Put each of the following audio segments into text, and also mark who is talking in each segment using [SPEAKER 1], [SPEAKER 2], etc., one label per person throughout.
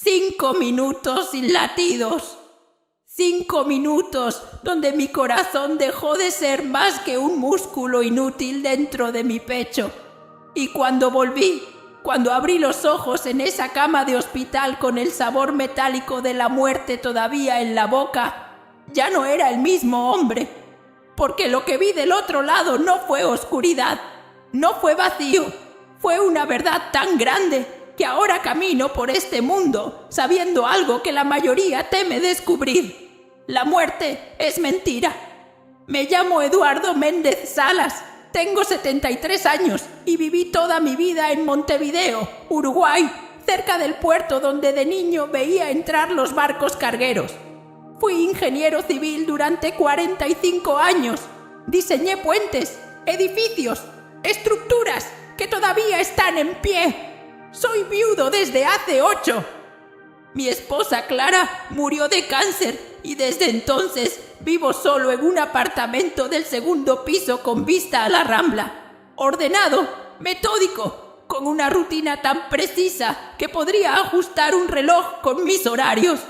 [SPEAKER 1] 5 minutos sin latidos. 5 minutos donde mi corazón dejó de ser más que un músculo inútil dentro de mi pecho. Y cuando volví, cuando abrí los ojos en esa cama de hospital con el sabor metálico de la muerte todavía en la boca, ya no era el mismo hombre. Porque lo que vi del otro lado no fue oscuridad, no fue vacío, fue una verdad tan grande que ahora camino por este mundo sabiendo algo que la mayoría teme descubrir. La muerte es mentira. Me llamo Eduardo Méndez Salas, tengo 73 años y viví toda mi vida en Montevideo, Uruguay, cerca del puerto donde de niño veía entrar los barcos cargueros. Fui ingeniero civil durante 45 años. Diseñé puentes, edificios, estructuras que todavía están en pie. Soy viudo desde hace 8. Mi esposa Clara murió de cáncer y desde entonces vivo solo en un apartamento del 2º piso con vista a la Rambla. Ordenado, metódico, con una rutina tan precisa que podría ajustar un reloj con mis horarios.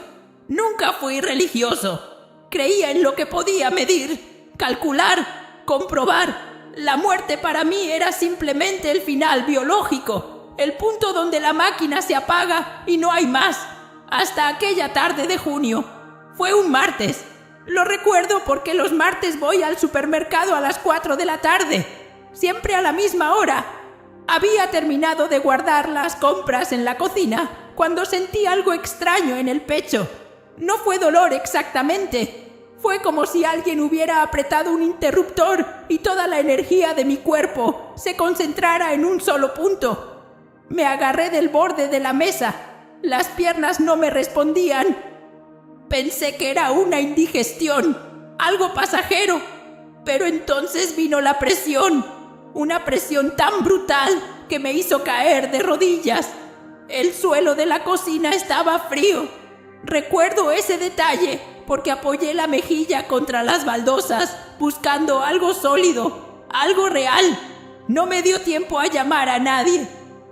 [SPEAKER 1] Nunca fui religioso. Creía en lo que podía medir, calcular, comprobar. La muerte para mí era simplemente el final biológico, el punto donde la máquina se apaga y no hay más. Hasta aquella tarde de junio. Fue un martes. Lo recuerdo porque los martes voy al supermercado a las 4 de la tarde, siempre a la misma hora. Había terminado de guardar las compras en la cocina cuando sentí algo extraño en el pecho. No fue dolor exactamente. Fue como si alguien hubiera apretado un interruptor y toda la energía de mi cuerpo se concentrara en un solo punto. Me agarré del borde de la mesa. Las piernas no me respondían. Pensé que era una indigestión, algo pasajero. Pero entonces vino la presión, una presión tan brutal que me hizo caer de rodillas. El suelo de la cocina estaba frío. Recuerdo ese detalle porque apoyé la mejilla contra las baldosas buscando algo sólido, algo real. No me dio tiempo a llamar a nadie.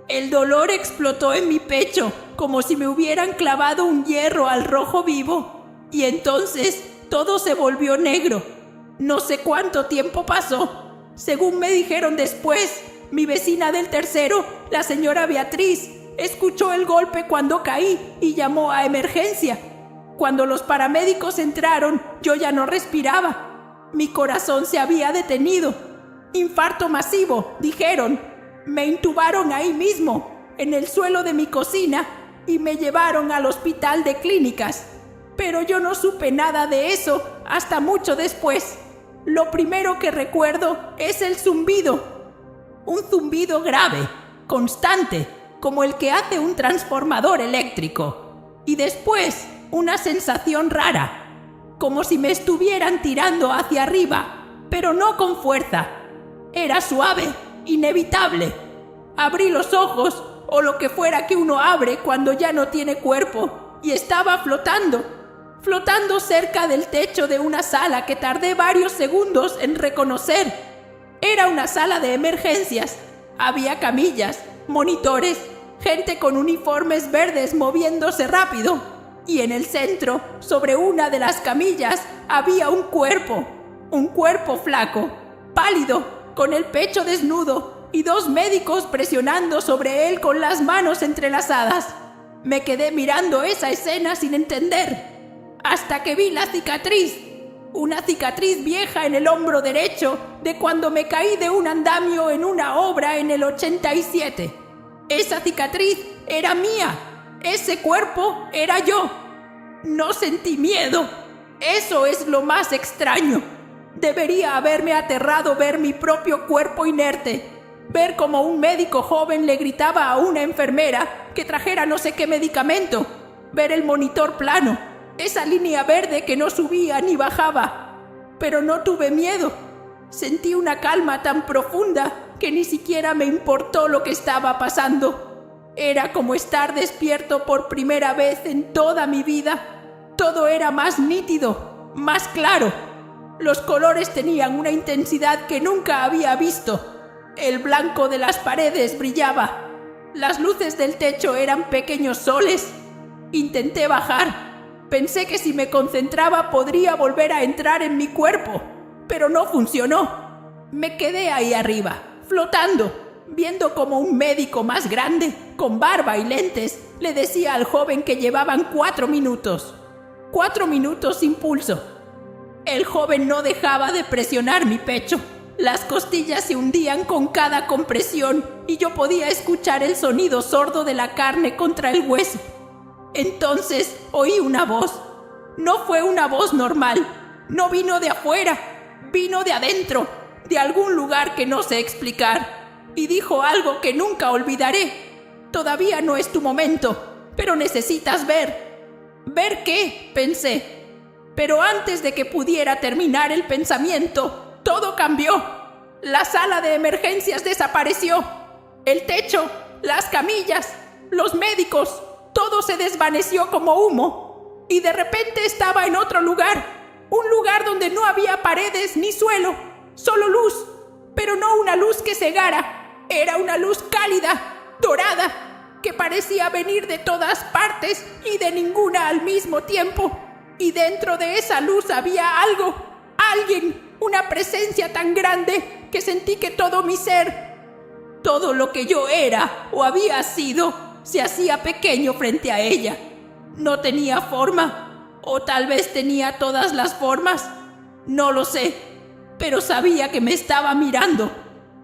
[SPEAKER 1] El dolor explotó en mi pecho como si me hubieran clavado un hierro al rojo vivo. Y entonces todo se volvió negro. No sé cuánto tiempo pasó. Según me dijeron después, mi vecina del tercero, la señora Beatriz, escuchó el golpe cuando caí y llamó a emergencia. Cuando los paramédicos entraron, yo ya no respiraba. Mi corazón se había detenido. Infarto masivo, dijeron. Me intubaron ahí mismo, en el suelo de mi cocina, y me llevaron al hospital de clínicas. Pero yo no supe nada de eso hasta mucho después. Lo primero que recuerdo es el zumbido. Un zumbido grave, constante, como el que hace un transformador eléctrico. Y después, una sensación rara, como si me estuvieran tirando hacia arriba, pero no con fuerza. Era suave, inevitable. Abrí los ojos, o lo que fuera que uno abre cuando ya no tiene cuerpo, y estaba flotando cerca del techo de una sala que tardé varios segundos en reconocer. Era una sala de emergencias. Había camillas, monitores, gente con uniformes verdes moviéndose rápido. Y en el centro, sobre una de las camillas, había un cuerpo flaco, pálido, con el pecho desnudo, y 2 médicos presionando sobre él con las manos entrelazadas. Me quedé mirando esa escena sin entender, hasta que vi la cicatriz, una cicatriz vieja en el hombro derecho de cuando me caí de un andamio en una obra en el 87. Esa cicatriz era mía, ese cuerpo era yo. No sentí miedo. Eso es lo más extraño. Debería haberme aterrado ver mi propio cuerpo inerte, ver cómo un médico joven le gritaba a una enfermera que trajera no sé qué medicamento, ver el monitor plano, esa línea verde que no subía ni bajaba. Pero no tuve miedo. Sentí una calma tan profunda que ni siquiera me importó lo que estaba pasando. Era como estar despierto por primera vez en toda mi vida. Todo era más nítido, más claro. Los colores tenían una intensidad que nunca había visto. El blanco de las paredes brillaba. Las luces del techo eran pequeños soles. Intenté bajar. Pensé que si me concentraba podría volver a entrar en mi cuerpo, pero no funcionó. Me quedé ahí arriba, flotando, viendo como un médico más grande, con barba y lentes, le decía al joven que llevaban 4 minutos. 4 minutos sin pulso. El joven no dejaba de presionar mi pecho. Las costillas se hundían con cada compresión y yo podía escuchar el sonido sordo de la carne contra el hueso. Entonces oí una voz. No fue una voz normal. No vino de afuera. Vino de adentro, de algún lugar que no sé explicar. Y dijo algo que nunca olvidaré. Todavía no es tu momento, pero necesitas ver. ¿Ver qué?, pensé. Pero antes de que pudiera terminar el pensamiento, todo cambió. La sala de emergencias desapareció. El techo, las camillas, los médicos, todo se desvaneció como humo. Y de repente estaba en otro lugar. Un lugar donde no había paredes ni suelo, solo luz. Pero no una luz que cegara. Era una luz cálida, dorada, que parecía venir de todas partes y de ninguna al mismo tiempo. Y dentro de esa luz había algo, alguien, una presencia tan grande que sentí que todo mi ser, todo lo que yo era o había sido, se hacía pequeño frente a ella. No tenía forma, o tal vez tenía todas las formas, no lo sé, pero sabía que me estaba mirando.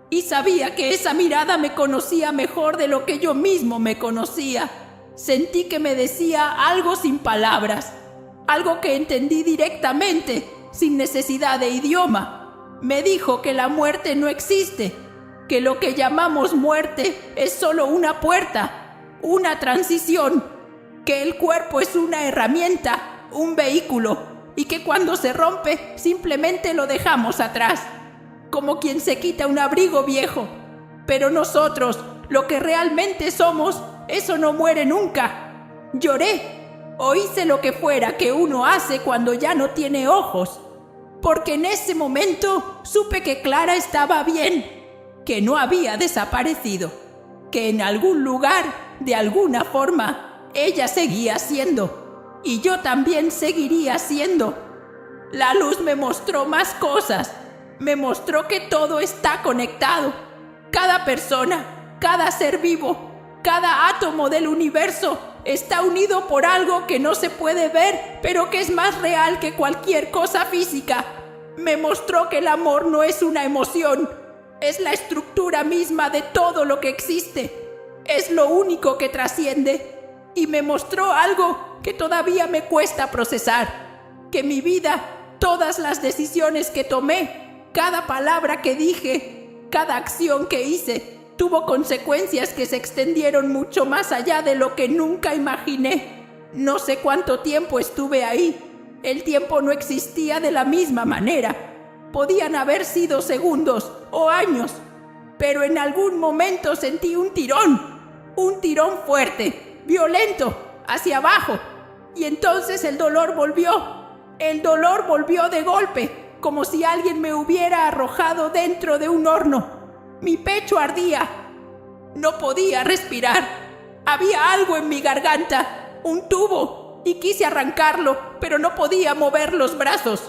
[SPEAKER 1] Y sabía que esa mirada me conocía mejor de lo que yo mismo me conocía. Sentí que me decía algo sin palabras, algo que entendí directamente, sin necesidad de idioma. Me dijo que la muerte no existe, que lo que llamamos muerte es solo una puerta, una transición, que el cuerpo es una herramienta, un vehículo, y que cuando se rompe simplemente lo dejamos atrás, como quien se quita un abrigo viejo. Pero nosotros, lo que realmente somos, eso no muere nunca. Lloré, o hice lo que fuera que uno hace cuando ya no tiene ojos, porque en ese momento supe que Clara estaba bien, que no había desaparecido, que en algún lugar, de alguna forma, ella seguía siendo, y yo también seguiría siendo. La luz me mostró más cosas. Me mostró que todo está conectado. Cada persona, cada ser vivo, cada átomo del universo está unido por algo que no se puede ver, pero que es más real que cualquier cosa física. Me mostró que el amor no es una emoción, es la estructura misma de todo lo que existe. Es lo único que trasciende. Y me mostró algo que todavía me cuesta procesar, que mi vida, todas las decisiones que tomé, cada palabra que dije, cada acción que hice, tuvo consecuencias que se extendieron mucho más allá de lo que nunca imaginé. No sé cuánto tiempo estuve ahí. El tiempo no existía de la misma manera. Podían haber sido segundos o años, pero en algún momento sentí un tirón fuerte, violento, hacia abajo. Y entonces el dolor volvió. El dolor volvió de golpe, como si alguien me hubiera arrojado dentro de un horno. Mi pecho ardía. No podía respirar. Había algo en mi garganta, un tubo, y quise arrancarlo, pero no podía mover los brazos.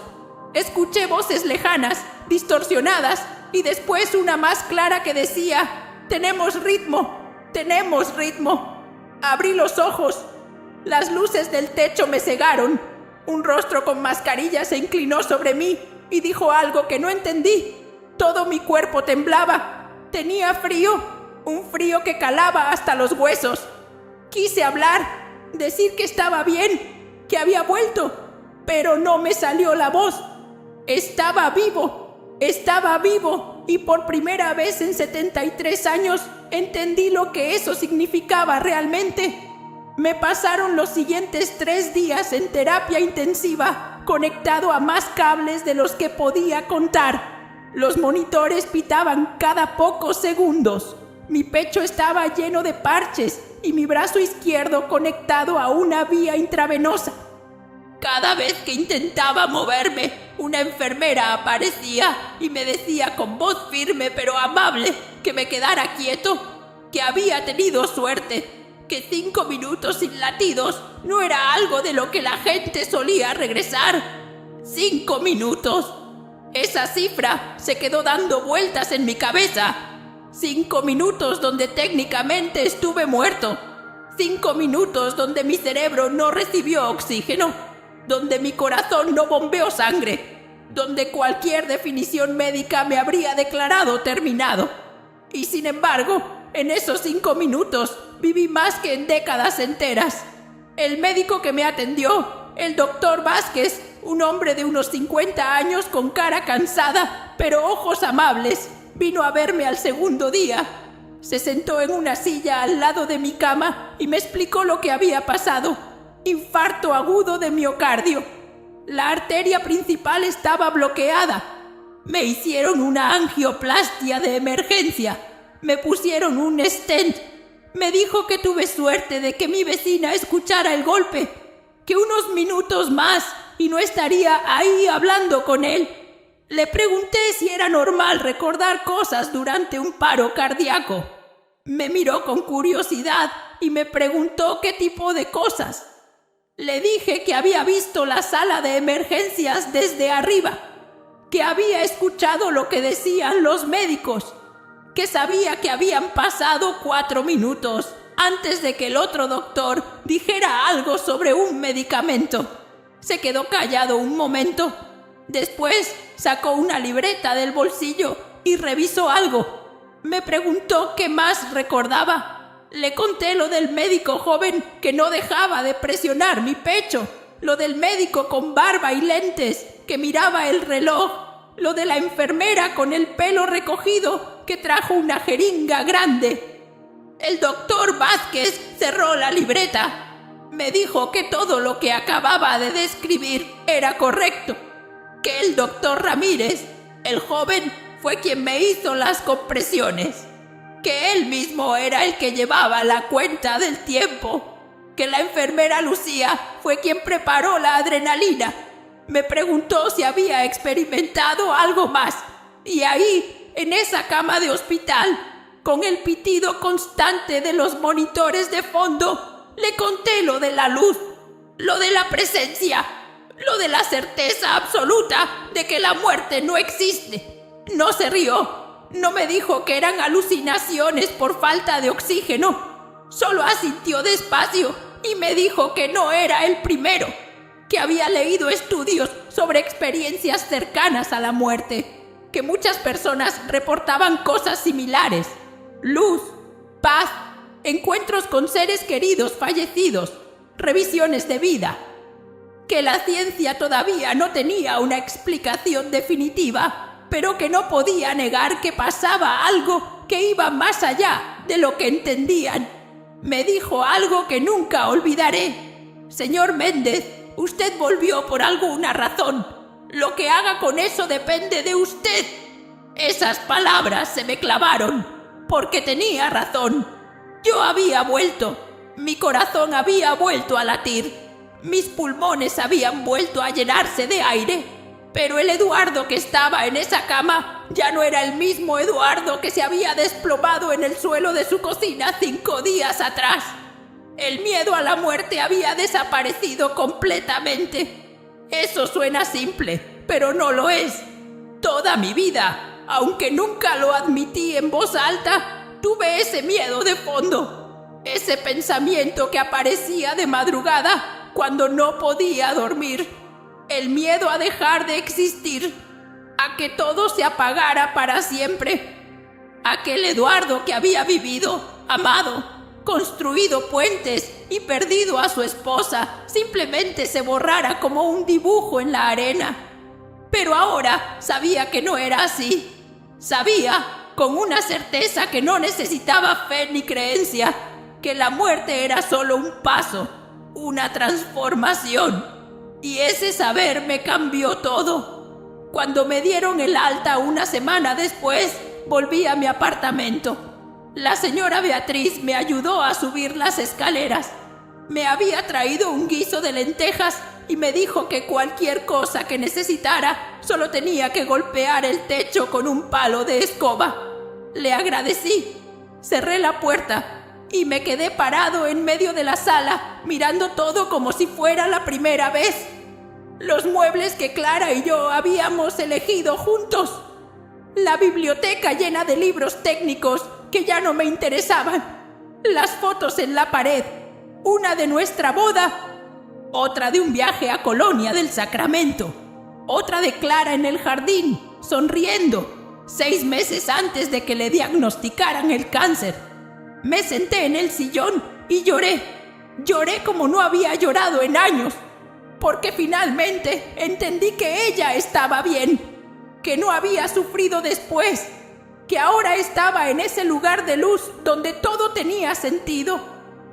[SPEAKER 1] Escuché voces lejanas, distorsionadas, y después una más clara que decía: «Tenemos ritmo, tenemos ritmo». Abrí los ojos. Las luces del techo me cegaron. Un rostro con mascarilla se inclinó sobre mí y dijo algo que no entendí. Todo mi cuerpo temblaba. Tenía frío, un frío que calaba hasta los huesos. Quise hablar, decir que estaba bien, que había vuelto, pero no me salió la voz. Estaba vivo, y por primera vez en 73 años entendí lo que eso significaba realmente. Me pasaron los siguientes 3 días en terapia intensiva, conectado a más cables de los que podía contar. Los monitores pitaban cada pocos segundos. Mi pecho estaba lleno de parches y mi brazo izquierdo conectado a una vía intravenosa. Cada vez que intentaba moverme, una enfermera aparecía y me decía con voz firme pero amable que me quedara quieto, que había tenido suerte, que 5 minutos sin latidos no era algo de lo que la gente solía regresar. 5 minutos. Esa cifra se quedó dando vueltas en mi cabeza. 5 minutos donde técnicamente estuve muerto. 5 minutos donde mi cerebro no recibió oxígeno, donde mi corazón no bombeó sangre, donde cualquier definición médica me habría declarado terminado. Y sin embargo, en esos 5 minutos viví más que en décadas enteras. El médico que me atendió, el doctor Vázquez, un hombre de unos 50 años con cara cansada, pero ojos amables, vino a verme al segundo día. Se sentó en una silla al lado de mi cama y me explicó lo que había pasado. Infarto agudo de miocardio. La arteria principal estaba bloqueada. Me hicieron una angioplastia de emergencia. Me pusieron un stent. Me dijo que tuve suerte de que mi vecina escuchara el golpe, que unos minutos más y no estaría ahí hablando con él. Le pregunté si era normal recordar cosas durante un paro cardíaco. Me miró con curiosidad y me preguntó qué tipo de cosas. Le dije que había visto la sala de emergencias desde arriba, que había escuchado lo que decían los médicos, que sabía que habían pasado 4 minutos antes de que el otro doctor dijera algo sobre un medicamento. Se quedó callado un momento. Después sacó una libreta del bolsillo y revisó algo. Me preguntó qué más recordaba. Le conté lo del médico joven que no dejaba de presionar mi pecho, lo del médico con barba y lentes que miraba el reloj, lo de la enfermera con el pelo recogido que trajo una jeringa grande. El doctor Vázquez cerró la libreta. Me dijo que todo lo que acababa de describir era correcto, que el doctor Ramírez, el joven, fue quien me hizo las compresiones, que él mismo era el que llevaba la cuenta del tiempo, que la enfermera Lucía fue quien preparó la adrenalina. Me preguntó si había experimentado algo más, y ahí, en esa cama de hospital, con el pitido constante de los monitores de fondo, le conté lo de la luz, lo de la presencia, lo de la certeza absoluta de que la muerte no existe. No se rió, no me dijo que eran alucinaciones por falta de oxígeno. Solo asintió despacio y me dijo que no era el primero, que había leído estudios sobre experiencias cercanas a la muerte, que muchas personas reportaban cosas similares: luz, paz, encuentros con seres queridos fallecidos, revisiones de vida, que la ciencia todavía no tenía una explicación definitiva, pero que no podía negar que pasaba algo que iba más allá de lo que entendían. Me dijo algo que nunca olvidaré: señor Méndez, usted volvió por alguna razón. Lo que haga con eso depende de usted. Esas palabras se me clavaron, porque tenía razón. Yo había vuelto, mi corazón había vuelto a latir, mis pulmones habían vuelto a llenarse de aire, pero el Eduardo que estaba en esa cama ya no era el mismo Eduardo que se había desplomado en el suelo de su cocina 5 días atrás. El miedo a la muerte había desaparecido completamente. Eso suena simple, pero no lo es. Toda mi vida, aunque nunca lo admití en voz alta, tuve ese miedo de fondo, ese pensamiento que aparecía de madrugada cuando no podía dormir, el miedo a dejar de existir, a que todo se apagara para siempre. Aquel Eduardo que había vivido, amado, construido puentes y perdido a su esposa, simplemente se borrara como un dibujo en la arena. Pero ahora sabía que no era así. Sabía, con una certeza que no necesitaba fe ni creencia, que la muerte era solo un paso, una transformación. Y ese saber me cambió todo. Cuando me dieron el alta una semana después, volví a mi apartamento. La señora Beatriz me ayudó a subir las escaleras. Me había traído un guiso de lentejas y me dijo que cualquier cosa que necesitara solo tenía que golpear el techo con un palo de escoba. Le agradecí, cerré la puerta, y me quedé parado en medio de la sala, mirando todo como si fuera la primera vez. Los muebles que Clara y yo habíamos elegido juntos. La biblioteca llena de libros técnicos que ya no me interesaban. Las fotos en la pared. Una de nuestra boda. Otra de un viaje a Colonia del Sacramento. Otra de Clara en el jardín, sonriendo, 6 meses antes de que le diagnosticaran el cáncer. Me senté en el sillón y lloré. Lloré como no había llorado en años. Porque finalmente entendí que ella estaba bien, que no había sufrido después, que ahora estaba en ese lugar de luz donde todo tenía sentido.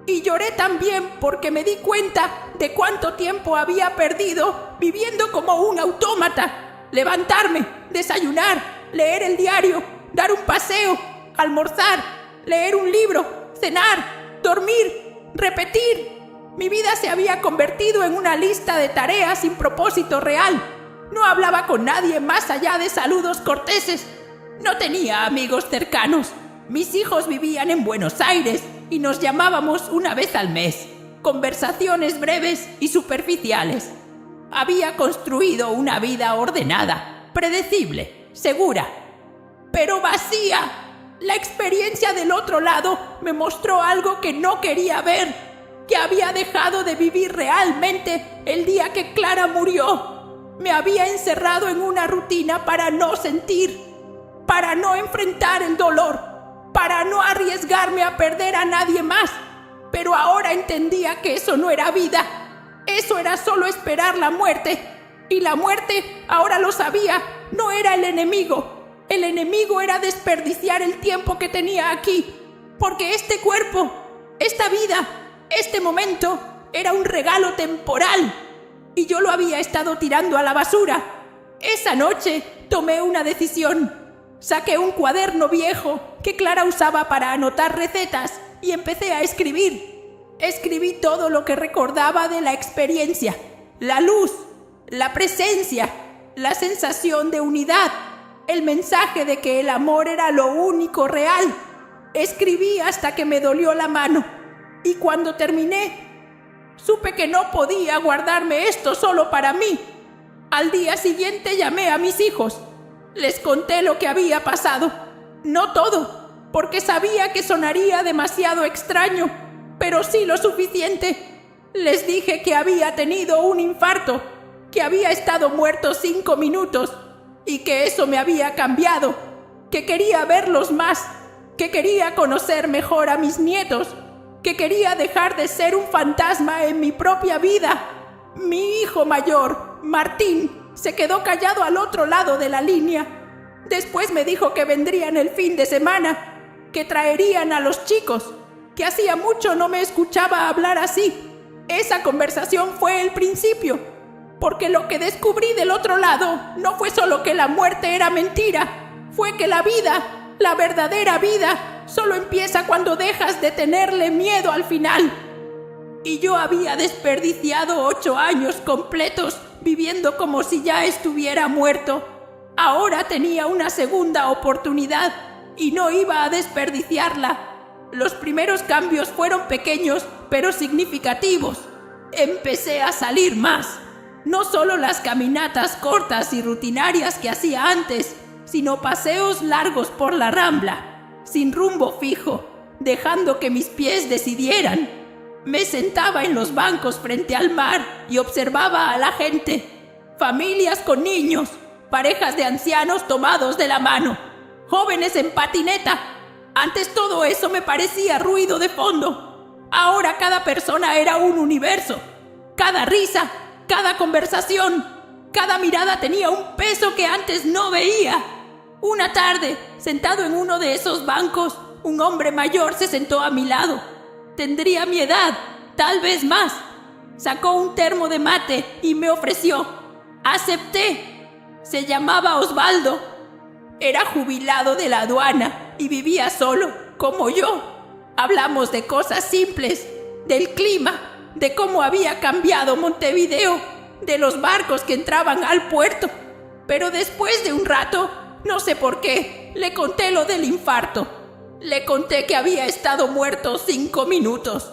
[SPEAKER 1] Y lloré también porque me di cuenta de cuánto tiempo había perdido viviendo como un autómata. Levantarme, desayunar, leer el diario, dar un paseo, almorzar, leer un libro, cenar, dormir, repetir. Mi vida se había convertido en una lista de tareas sin propósito real. No hablaba con nadie más allá de saludos corteses. No tenía amigos cercanos. Mis hijos vivían en Buenos Aires y nos llamábamos una vez al mes. Conversaciones breves y superficiales. Había construido una vida ordenada, predecible, segura, pero vacía. La experiencia del otro lado me mostró algo que no quería ver. Que había dejado de vivir realmente el día que Clara murió. Me había encerrado en una rutina para no sentir, para no enfrentar el dolor, para no arriesgarme a perder a nadie más. Pero ahora entendía que eso no era vida. Eso era solo esperar la muerte. Y la muerte, ahora lo sabía, no era el enemigo. El enemigo era desperdiciar el tiempo que tenía aquí. Porque este cuerpo, esta vida, este momento era un regalo temporal y yo lo había estado tirando a la basura. Esa noche tomé una decisión. Saqué un cuaderno viejo que Clara usaba para anotar recetas y empecé a escribir. Escribí todo lo que recordaba de la experiencia, la luz, la presencia, la sensación de unidad, el mensaje de que el amor era lo único real. Escribí hasta que me dolió la mano. Y cuando terminé, supe que no podía guardarme esto solo para mí. Al día siguiente llamé a mis hijos. Les conté lo que había pasado. No todo, porque sabía que sonaría demasiado extraño, pero sí lo suficiente. Les dije que había tenido un infarto, que había estado muerto 5 minutos y que eso me había cambiado, que quería verlos más, que quería conocer mejor a mis nietos, que quería dejar de ser un fantasma en mi propia vida. Mi hijo mayor, Martín, se quedó callado al otro lado de la línea. Después me dijo que vendrían el fin de semana, que traerían a los chicos, que hacía mucho no me escuchaba hablar así. Esa conversación fue el principio, porque lo que descubrí del otro lado no fue solo que la muerte era mentira, fue que la vida, la verdadera vida, solo empieza cuando dejas de tenerle miedo al final. Y yo había desperdiciado 8 años completos viviendo como si ya estuviera muerto. Ahora tenía una segunda oportunidad y no iba a desperdiciarla. Los primeros cambios fueron pequeños, pero significativos. Empecé a salir más. No solo las caminatas cortas y rutinarias que hacía antes, sino paseos largos por la Rambla, sin rumbo fijo, dejando que mis pies decidieran. Me sentaba en los bancos frente al mar y observaba a la gente. Familias con niños, parejas de ancianos tomados de la mano, jóvenes en patineta. Antes todo eso me parecía ruido de fondo. Ahora cada persona era un universo. Cada risa, cada conversación, cada mirada tenía un peso que antes no veía. Una tarde, sentado en uno de esos bancos, un hombre mayor se sentó a mi lado. Tendría mi edad, tal vez más. Sacó un termo de mate y me ofreció. Acepté. Se llamaba Osvaldo. Era jubilado de la aduana y vivía solo, como yo. Hablamos de cosas simples, del clima, de cómo había cambiado Montevideo, de los barcos que entraban al puerto. Pero después de un rato, no sé por qué, le conté lo del infarto. Le conté que había estado muerto 5 minutos.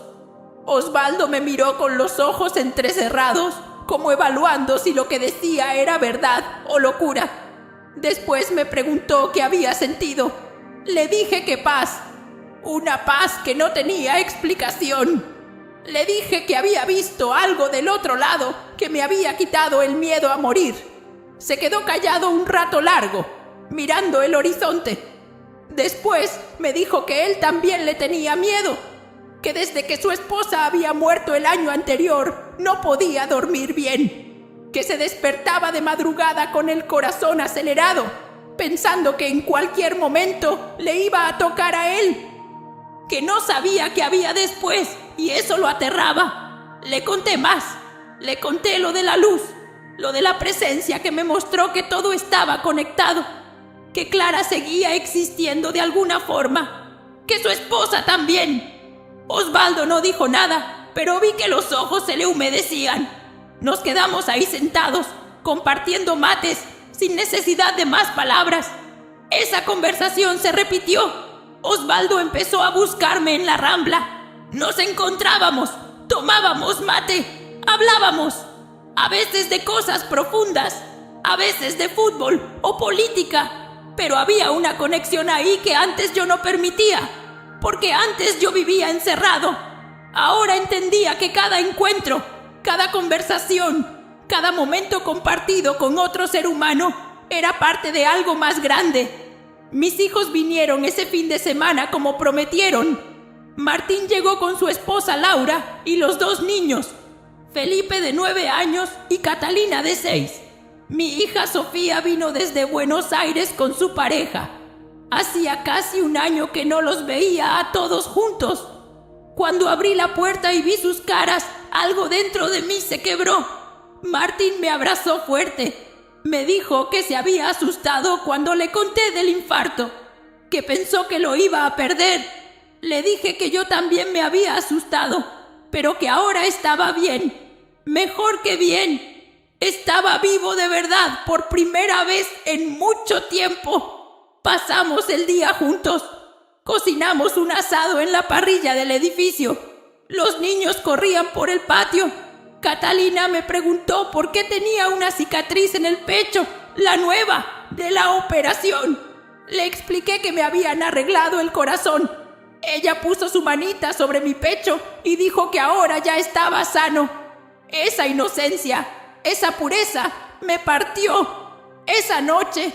[SPEAKER 1] Osvaldo me miró con los ojos entrecerrados, como evaluando si lo que decía era verdad o locura. Después me preguntó qué había sentido. Le dije que paz, una paz que no tenía explicación. Le dije que había visto algo del otro lado que me había quitado el miedo a morir. Se quedó callado un rato largo, mirando el horizonte. Después me dijo que él también le tenía miedo, que desde que su esposa había muerto el año anterior no podía dormir bien, que se despertaba de madrugada con el corazón acelerado, pensando que en cualquier momento le iba a tocar a él, que no sabía qué había después y eso lo aterraba. Le conté más, le conté lo de la luz, lo de la presencia que me mostró que todo estaba conectado, que Clara seguía existiendo de alguna forma, que su esposa también. Osvaldo no dijo nada, pero vi que los ojos se le humedecían. Nos quedamos ahí sentados, compartiendo mates, sin necesidad de más palabras. Esa conversación se repitió. Osvaldo empezó a buscarme en la Rambla. Nos encontrábamos, tomábamos mate, hablábamos, a veces de cosas profundas, a veces de fútbol o política, pero había una conexión ahí que antes yo no permitía, porque antes yo vivía encerrado. Ahora entendía que cada encuentro, cada conversación, cada momento compartido con otro ser humano era parte de algo más grande. Mis hijos vinieron ese fin de semana como prometieron. Martín llegó con su esposa Laura y los 2 niños, Felipe de 9 años y Catalina de 6. Mi hija Sofía vino desde Buenos Aires con su pareja. Hacía casi un año que no los veía a todos juntos. Cuando abrí la puerta y vi sus caras, algo dentro de mí se quebró. Martín me abrazó fuerte. Me dijo que se había asustado cuando le conté del infarto, que pensó que lo iba a perder. Le dije que yo también me había asustado, pero que ahora estaba bien, mejor que bien. Estaba vivo de verdad por primera vez en mucho tiempo. Pasamos el día juntos. Cocinamos un asado en la parrilla del edificio. Los niños corrían por el patio. Catalina me preguntó por qué tenía una cicatriz en el pecho, la nueva, de la operación. Le expliqué que me habían arreglado el corazón. Ella puso su manita sobre mi pecho y dijo que ahora ya estaba sano. Esa inocencia, esa pureza, me partió. Esa noche,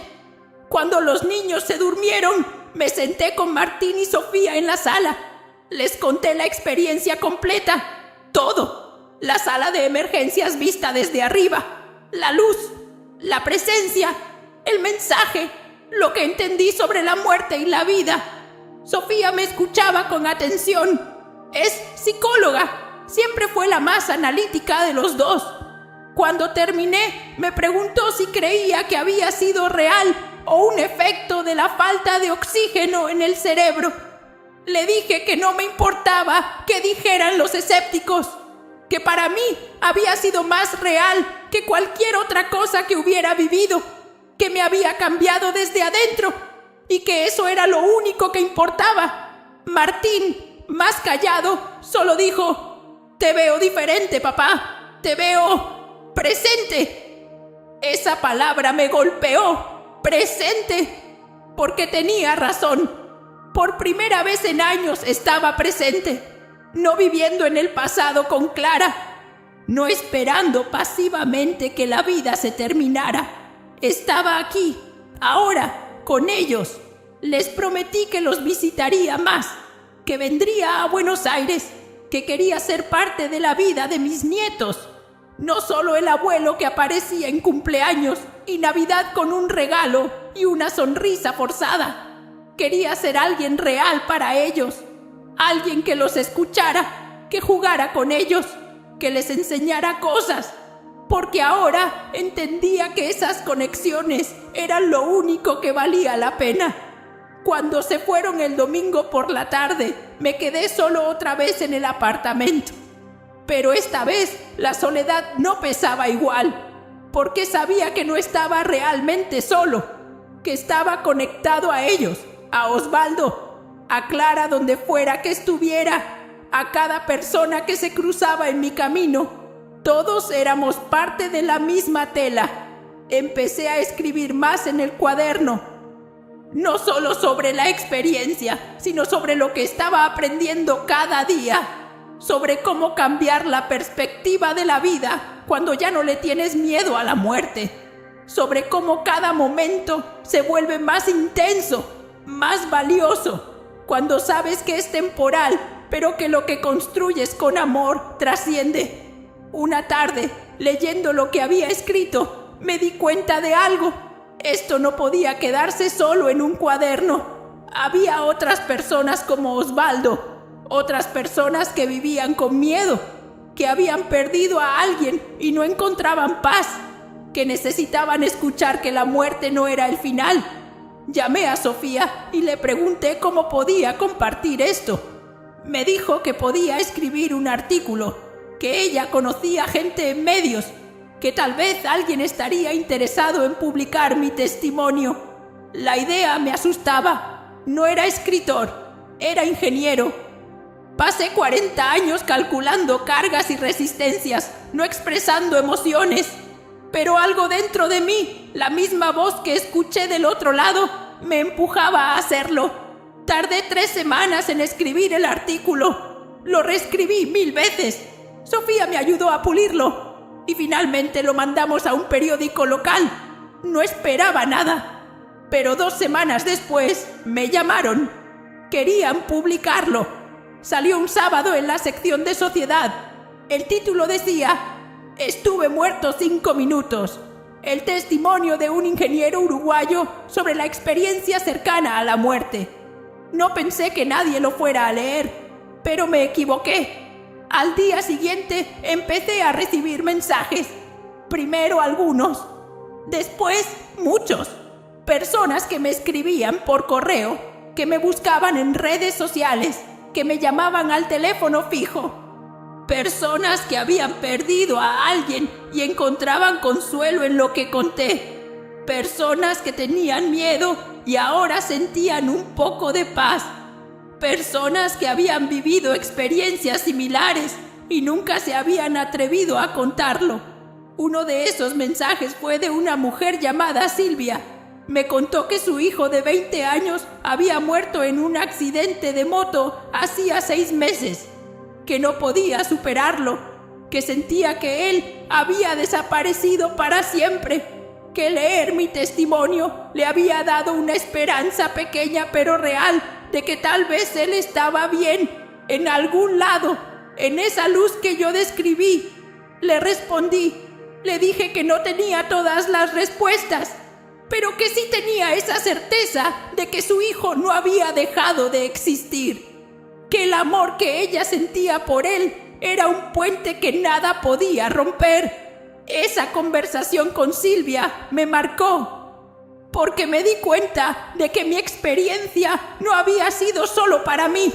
[SPEAKER 1] cuando los niños se durmieron, me senté con Martín y Sofía en la sala. Les conté la experiencia completa, todo. La sala de emergencias vista desde arriba, la luz, la presencia, el mensaje, lo que entendí sobre la muerte y la vida. Sofía me escuchaba con atención. Es psicóloga, siempre fue la más analítica de los 2. Cuando terminé, me preguntó si creía que había sido real o un efecto de la falta de oxígeno en el cerebro. Le dije que no me importaba qué dijeran los escépticos, que para mí había sido más real que cualquier otra cosa que hubiera vivido, que me había cambiado desde adentro y que eso era lo único que importaba. Martín, más callado, solo dijo: «Te veo diferente, papá, te veo presente». Esa palabra me golpeó, presente, porque tenía razón. Por primera vez en años estaba presente. No viviendo en el pasado con Clara, no esperando pasivamente que la vida se terminara. Estaba aquí, ahora, con ellos. Les prometí que los visitaría más, que vendría a Buenos Aires, que quería ser parte de la vida de mis nietos. No solo el abuelo que aparecía en cumpleaños y Navidad con un regalo y una sonrisa forzada. Quería ser alguien real para ellos. Alguien que los escuchara, que jugara con ellos, que les enseñara cosas, porque ahora entendía que esas conexiones eran lo único que valía la pena. Cuando se fueron el domingo por la tarde, me quedé solo otra vez en el apartamento. Pero esta vez la soledad no pesaba igual, porque sabía que no estaba realmente solo, que estaba conectado a ellos, a Osvaldo, a Clara donde fuera que estuviera, a cada persona que se cruzaba en mi camino. Todos éramos parte de la misma tela. Empecé a escribir más en el cuaderno, no solo sobre la experiencia, sino sobre lo que estaba aprendiendo cada día, sobre cómo cambiar la perspectiva de la vida cuando ya no le tienes miedo a la muerte, sobre cómo cada momento se vuelve más intenso, más valioso, cuando sabes que es temporal, pero que lo que construyes con amor trasciende. Una tarde, leyendo lo que había escrito, me di cuenta de algo. Esto no podía quedarse solo en un cuaderno. Había otras personas como Osvaldo, otras personas que vivían con miedo, que habían perdido a alguien y no encontraban paz, que necesitaban escuchar que la muerte no era el final. Llamé a Sofía y le pregunté cómo podía compartir esto. Me dijo que podía escribir un artículo, que ella conocía gente en medios, que tal vez alguien estaría interesado en publicar mi testimonio. La idea me asustaba. No era escritor, era ingeniero. Pasé 40 años calculando cargas y resistencias, no expresando emociones. Pero algo dentro de mí, la misma voz que escuché del otro lado, me empujaba a hacerlo. Tardé 3 semanas en escribir el artículo. Lo reescribí 1000 veces. Sofía me ayudó a pulirlo y finalmente lo mandamos a un periódico local. No esperaba nada, pero 2 semanas después me llamaron. Querían publicarlo. Salió un sábado en la sección de Sociedad. El título decía: Estuve muerto 5 minutos. El testimonio de un ingeniero uruguayo sobre la experiencia cercana a la muerte. No pensé que nadie lo fuera a leer, pero me equivoqué. Al día siguiente empecé a recibir mensajes. Primero algunos, después muchos. Personas que me escribían por correo, que me buscaban en redes sociales, que me llamaban al teléfono fijo. Personas que habían perdido a alguien y encontraban consuelo en lo que conté. Personas que tenían miedo y ahora sentían un poco de paz. Personas que habían vivido experiencias similares y nunca se habían atrevido a contarlo. Uno de esos mensajes fue de una mujer llamada Silvia. Me contó que su hijo de 20 años había muerto en un accidente de moto hacía 6 meses, que no podía superarlo, que sentía que él había desaparecido para siempre, que leer mi testimonio le había dado una esperanza pequeña pero real de que tal vez él estaba bien, en algún lado, en esa luz que yo describí. Le respondí, le dije que no tenía todas las respuestas, pero que sí tenía esa certeza de que su hijo no había dejado de existir, que el amor que ella sentía por él era un puente que nada podía romper. Esa conversación con Silvia me marcó, porque me di cuenta de que mi experiencia no había sido solo para mí,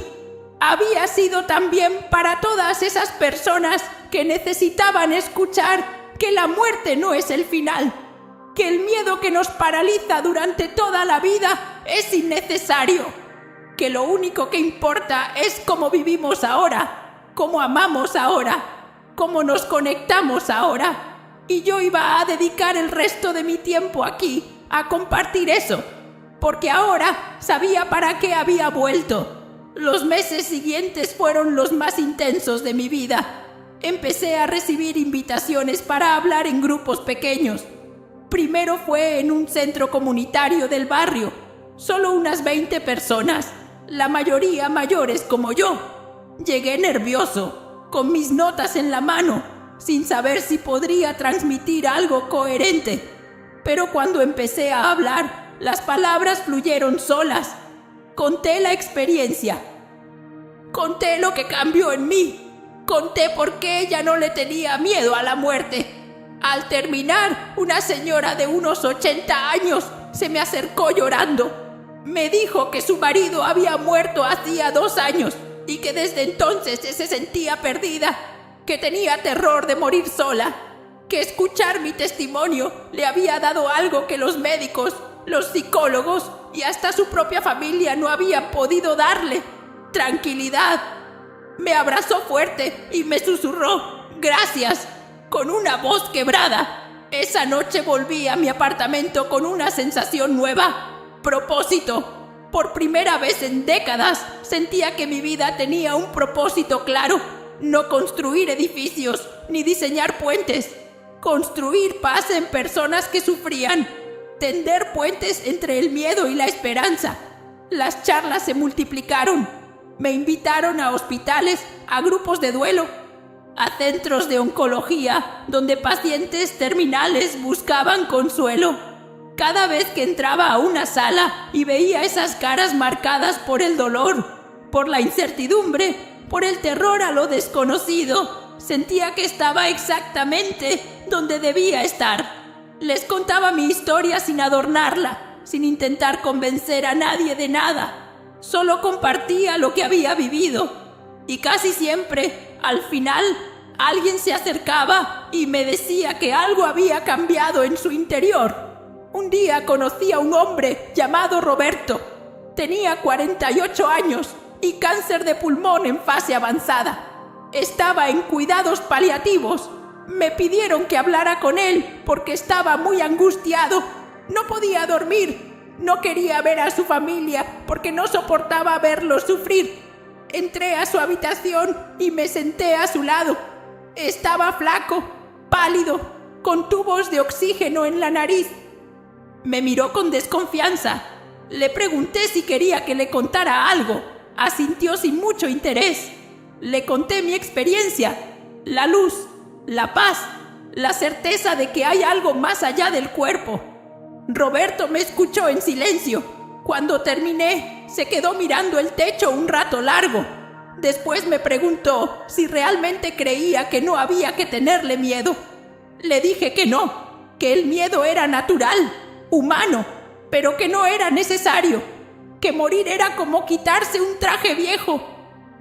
[SPEAKER 1] había sido también para todas esas personas que necesitaban escuchar que la muerte no es el final, que el miedo que nos paraliza durante toda la vida es innecesario, que lo único que importa es cómo vivimos ahora, cómo amamos ahora, cómo nos conectamos ahora. Y yo iba a dedicar el resto de mi tiempo aquí a compartir eso, porque ahora sabía para qué había vuelto. Los meses siguientes fueron los más intensos de mi vida. Empecé a recibir invitaciones para hablar en grupos pequeños. Primero fue en un centro comunitario del barrio, solo unas 20 personas, la mayoría mayores como yo. Llegué nervioso, con mis notas en la mano, sin saber si podría transmitir algo coherente. Pero cuando empecé a hablar, las palabras fluyeron solas. Conté la experiencia. Conté lo que cambió en mí. Conté por qué ella no le tenía miedo a la muerte. Al terminar, una señora de unos 80 años se me acercó llorando. Me dijo que su marido había muerto hacía 2 años y que desde entonces se sentía perdida, que tenía terror de morir sola, que escuchar mi testimonio le había dado algo que los médicos, los psicólogos y hasta su propia familia no había podido darle tranquilidad. Me abrazó fuerte y me susurró «Gracias», con una voz quebrada. Esa noche volví a mi apartamento con una sensación nueva, propósito. Por primera vez en décadas sentía que mi vida tenía un propósito claro. No construir edificios ni diseñar puentes. Construir paz en personas que sufrían. Tender puentes entre el miedo y la esperanza. Las charlas se multiplicaron. Me invitaron a hospitales, a grupos de duelo, a centros de oncología, donde pacientes terminales buscaban consuelo. Cada vez que entraba a una sala y veía esas caras marcadas por el dolor, por la incertidumbre, por el terror a lo desconocido, sentía que estaba exactamente donde debía estar. Les contaba mi historia sin adornarla, sin intentar convencer a nadie de nada. Solo compartía lo que había vivido. Y casi siempre, al final, alguien se acercaba y me decía que algo había cambiado en su interior. Un día conocí a un hombre llamado Roberto. Tenía 48 años y cáncer de pulmón en fase avanzada. Estaba en cuidados paliativos. Me pidieron que hablara con él porque estaba muy angustiado. No podía dormir. No quería ver a su familia porque no soportaba verlos sufrir. Entré a su habitación y me senté a su lado. Estaba flaco, pálido, con tubos de oxígeno en la nariz. Me miró con desconfianza. Le pregunté si quería que le contara algo. Asintió sin mucho interés. Le conté mi experiencia, la luz, la paz, la certeza de que hay algo más allá del cuerpo. Roberto me escuchó en silencio. Cuando terminé, se quedó mirando el techo un rato largo. Después me preguntó si realmente creía que no había que tenerle miedo. Le dije que no, que el miedo era natural, humano, pero que no era necesario, que morir era como quitarse un traje viejo,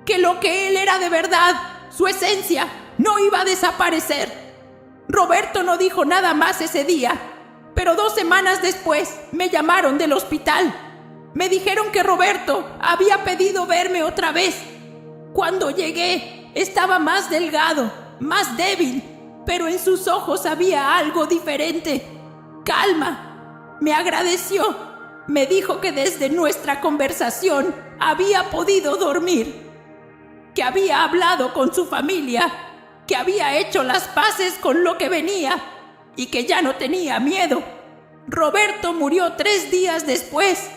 [SPEAKER 1] que lo que él era de verdad, su esencia, no iba a desaparecer. Roberto no dijo nada más ese día, pero 2 semanas después me llamaron del hospital. Me dijeron que Roberto había pedido verme otra vez. Cuando llegué, estaba más delgado, más débil, pero en sus ojos había algo diferente. Calma. Me agradeció. Me dijo que desde nuestra conversación había podido dormir, que había hablado con su familia, que había hecho las paces con lo que venía y que ya no tenía miedo. Roberto murió 3 días después.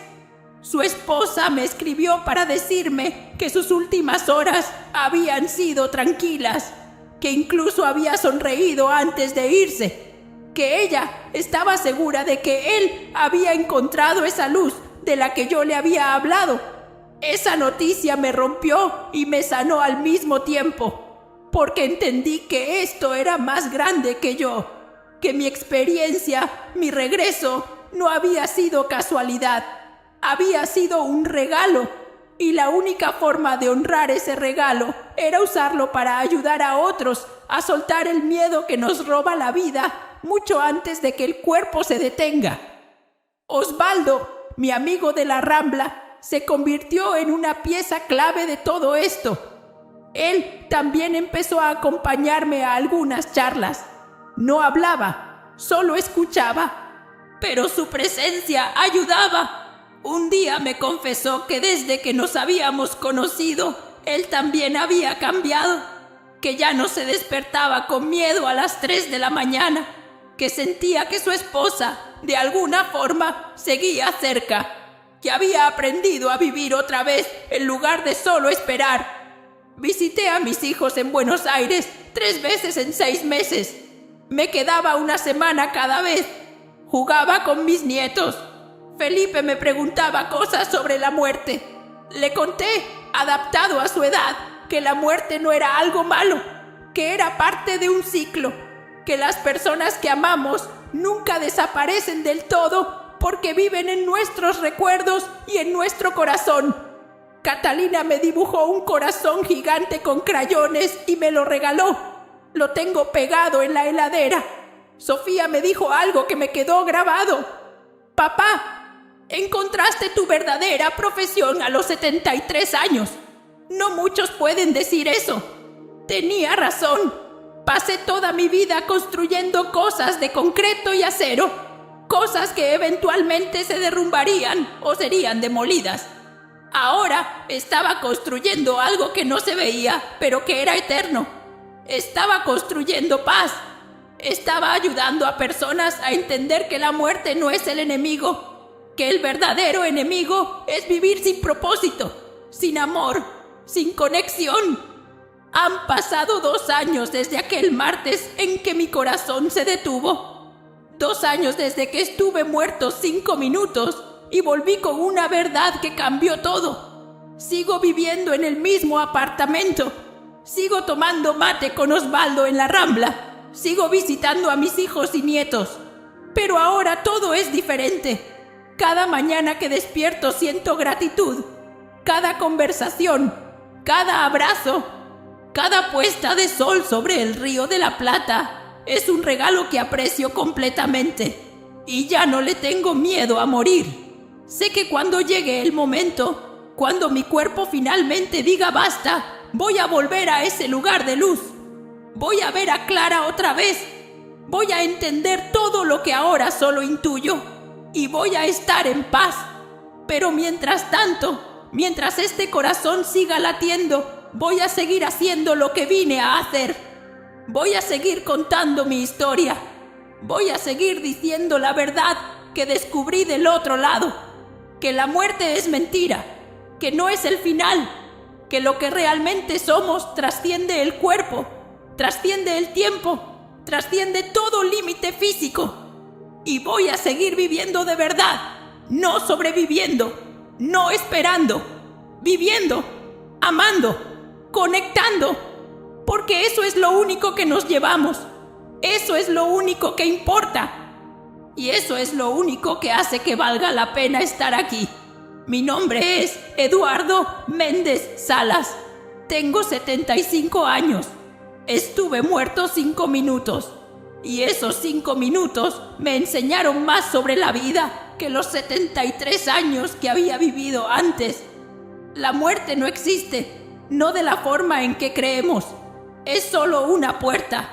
[SPEAKER 1] Su esposa me escribió para decirme que sus últimas horas habían sido tranquilas, que incluso había sonreído antes de irse, que ella estaba segura de que él había encontrado esa luz de la que yo le había hablado. Esa noticia me rompió y me sanó al mismo tiempo, porque entendí que esto era más grande que yo, que mi experiencia, mi regreso, no había sido casualidad. Había sido un regalo, y la única forma de honrar ese regalo era usarlo para ayudar a otros a soltar el miedo que nos roba la vida mucho antes de que el cuerpo se detenga. Osvaldo, mi amigo de la Rambla, se convirtió en una pieza clave de todo esto. Él también empezó a acompañarme a algunas charlas. No hablaba, solo escuchaba, pero su presencia ayudaba. Un día me confesó que desde que nos habíamos conocido, él también había cambiado, que ya no se despertaba con miedo a las 3 de la mañana, que sentía que su esposa, de alguna forma, seguía cerca, que había aprendido a vivir otra vez en lugar de solo esperar. Visité a mis hijos en Buenos Aires 3 veces en 6 meses. Me quedaba una semana cada vez. Jugaba con mis nietos. Felipe me preguntaba cosas sobre la muerte. Le conté, adaptado a su edad, que la muerte no era algo malo, que era parte de un ciclo, que las personas que amamos nunca desaparecen del todo porque viven en nuestros recuerdos y en nuestro corazón. Catalina me dibujó un corazón gigante con crayones y me lo regaló. Lo tengo pegado en la heladera. Sofía me dijo algo que me quedó grabado. Papá, Encontraste tu verdadera profesión a los 73 años. No muchos pueden decir eso. Tenía razón. Pasé toda mi vida construyendo cosas de concreto y acero, cosas que eventualmente se derrumbarían o serían demolidas. Ahora estaba construyendo algo que no se veía, pero que era eterno. Estaba construyendo paz. Estaba ayudando a personas a entender que la muerte no es el enemigo, que el verdadero enemigo es vivir sin propósito, sin amor, sin conexión. Han pasado 2 años desde aquel martes en que mi corazón se detuvo. 2 años desde que estuve muerto 5 minutos y volví con una verdad que cambió todo. Sigo viviendo en el mismo apartamento. Sigo tomando mate con Osvaldo en la Rambla. Sigo visitando a mis hijos y nietos. Pero ahora todo es diferente. Cada mañana que despierto siento gratitud. Cada conversación, cada abrazo, cada puesta de sol sobre el río de la Plata es un regalo que aprecio completamente. Y ya no le tengo miedo a morir. Sé que cuando llegue el momento, cuando mi cuerpo finalmente diga basta, voy a volver a ese lugar de luz. Voy a ver a Clara otra vez. Voy a entender todo lo que ahora solo intuyo. Y voy a estar en paz. Pero mientras tanto, mientras este corazón siga latiendo, voy a seguir haciendo lo que vine a hacer. Voy a seguir contando mi historia. Voy a seguir diciendo la verdad que descubrí del otro lado. Que la muerte es mentira. Que no es el final. Que lo que realmente somos trasciende el cuerpo. Trasciende el tiempo, trasciende todo límite físico. Y voy a seguir viviendo de verdad, no sobreviviendo, no esperando, viviendo, amando, conectando, porque eso es lo único que nos llevamos, eso es lo único que importa, y eso es lo único que hace que valga la pena estar aquí. Mi nombre es Eduardo Méndez Salas, tengo 75 años. Estuve muerto 5 minutos, y esos 5 minutos me enseñaron más sobre la vida que los 73 años que había vivido antes. La muerte no existe, no de la forma en que creemos. Es solo una puerta,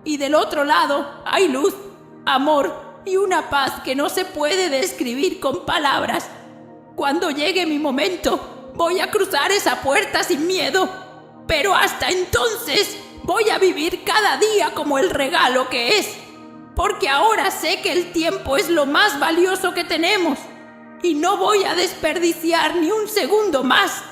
[SPEAKER 1] y del otro lado hay luz, amor y una paz que no se puede describir con palabras. Cuando llegue mi momento, voy a cruzar esa puerta sin miedo, pero hasta entonces voy a vivir cada día como el regalo que es, porque ahora sé que el tiempo es lo más valioso que tenemos y no voy a desperdiciar ni un segundo más.